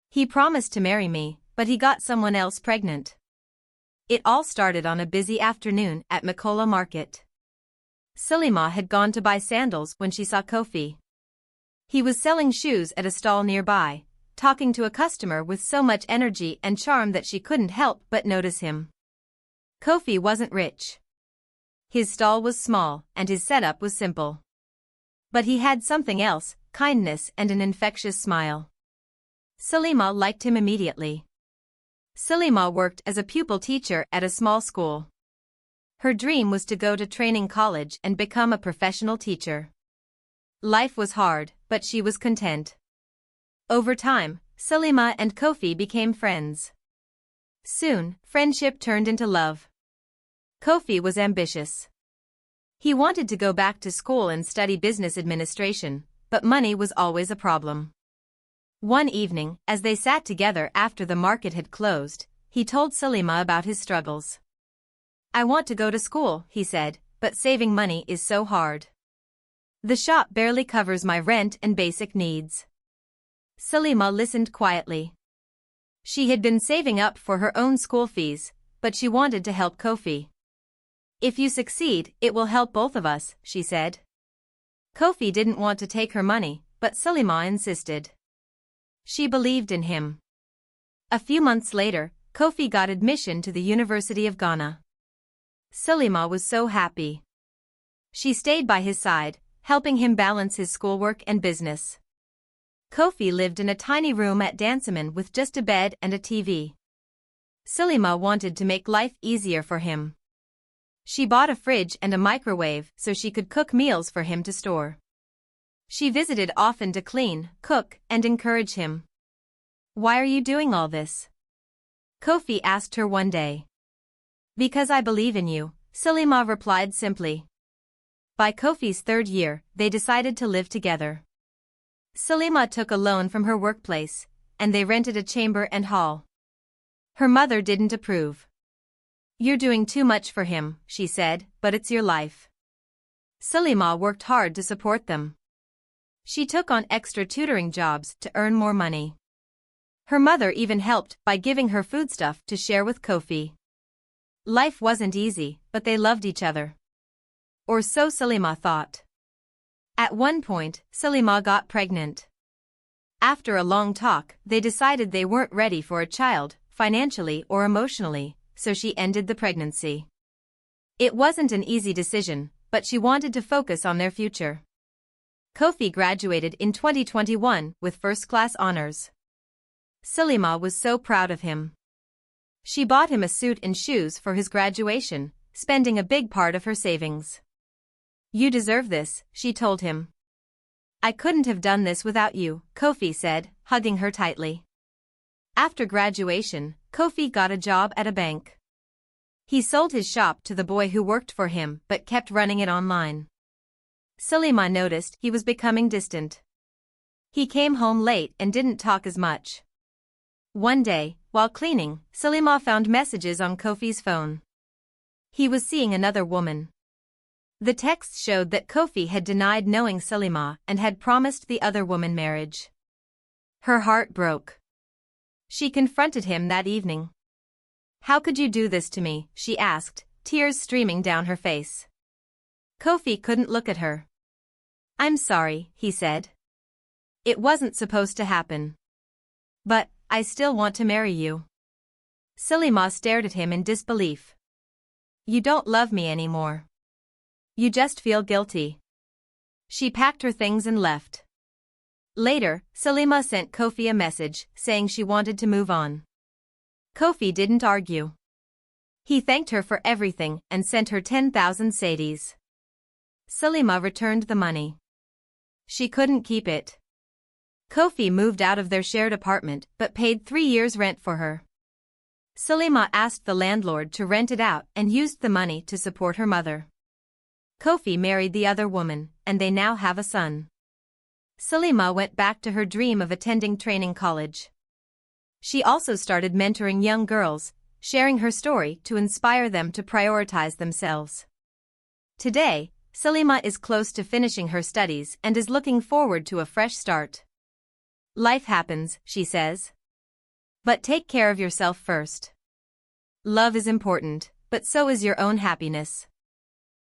He promised to marry me, but he got someone else pregnant. It all started on a busy afternoon at Makola Market. Salima had gone to buy sandals when she saw Kofi. He was selling shoes at a stall nearby, talking to a customer with so much energy and charm that she couldn't help but notice him. Kofi wasn't rich. His stall was small, and his setup was simple. But he had something else, kindness and an infectious smile. Salima liked him immediately. Salima worked as a pupil teacher at a small school. Her dream was to go to training college and become a professional teacher. Life was hard, but she was content. Over time, Salima and Kofi became friends. Soon, friendship turned into love. Kofi was ambitious. He wanted to go back to school and study business administration, but money was always a problem. One evening, as they sat together after the market had closed, he told Salima about his struggles. "I want to go to school," he said, "but saving money is so hard. The shop barely covers my rent and basic needs." Salima listened quietly. She had been saving up for her own school fees, but she wanted to help Kofi. "If you succeed, it will help both of us," she said. Kofi didn't want to take her money, but Salima insisted. She believed in him. A few months later, Kofi got admission to the University of Ghana. Salima was so happy. She stayed by his side, helping him balance his schoolwork and business. Kofi lived in a tiny room at Dansaman with just a bed and a TV. Salima wanted to make life easier for him. She bought a fridge and a microwave so she could cook meals for him to store. She visited often to clean, cook, and encourage him. "Why are you doing all this?" Kofi asked her one day. "Because I believe in you," Salima replied simply. By Kofi's third year, they decided to live together. Salima took a loan from her workplace, and they rented a chamber and hall. Her mother didn't approve. "You're doing too much for him," she said, "but it's your life." Salima worked hard to support them. She took on extra tutoring jobs to earn more money. Her mother even helped by giving her foodstuff to share with Kofi. Life wasn't easy, but they loved each other. Or so Salima thought. At one point, Salima got pregnant. After a long talk, they decided they weren't ready for a child, financially or emotionally, so she ended the pregnancy. It wasn't an easy decision, but she wanted to focus on their future. Kofi graduated in 2021 with first-class honors. Salima was so proud of him. She bought him a suit and shoes for his graduation, spending a big part of her savings. "You deserve this," she told him. "I couldn't have done this without you," Kofi said, hugging her tightly. After graduation, Kofi got a job at a bank. He sold his shop to the boy who worked for him but kept running it online. Salima noticed he was becoming distant. He came home late and didn't talk as much. One day, while cleaning, Salima found messages on Kofi's phone. He was seeing another woman. The text showed that Kofi had denied knowing Salima and had promised the other woman marriage. Her heart broke. She confronted him that evening. "How could you do this to me?" she asked, tears streaming down her face. Kofi couldn't look at her. "I'm sorry," he said. "It wasn't supposed to happen. But I still want to marry you." Salima stared at him in disbelief. "You don't love me anymore. You just feel guilty." She packed her things and left. Later, Salima sent Kofi a message saying she wanted to move on. Kofi didn't argue. He thanked her for everything and sent her 10,000 cedis. Salima returned the money. She couldn't keep it. Kofi moved out of their shared apartment but paid 3 years' rent for her. Salima asked the landlord to rent it out and used the money to support her mother. Kofi married the other woman, and they now have a son. Salima went back to her dream of attending training college. She also started mentoring young girls, sharing her story to inspire them to prioritize themselves. Today, Salima is close to finishing her studies and is looking forward to a fresh start. "Life happens," she says. But take care of yourself first. Love is important, but so is your own happiness.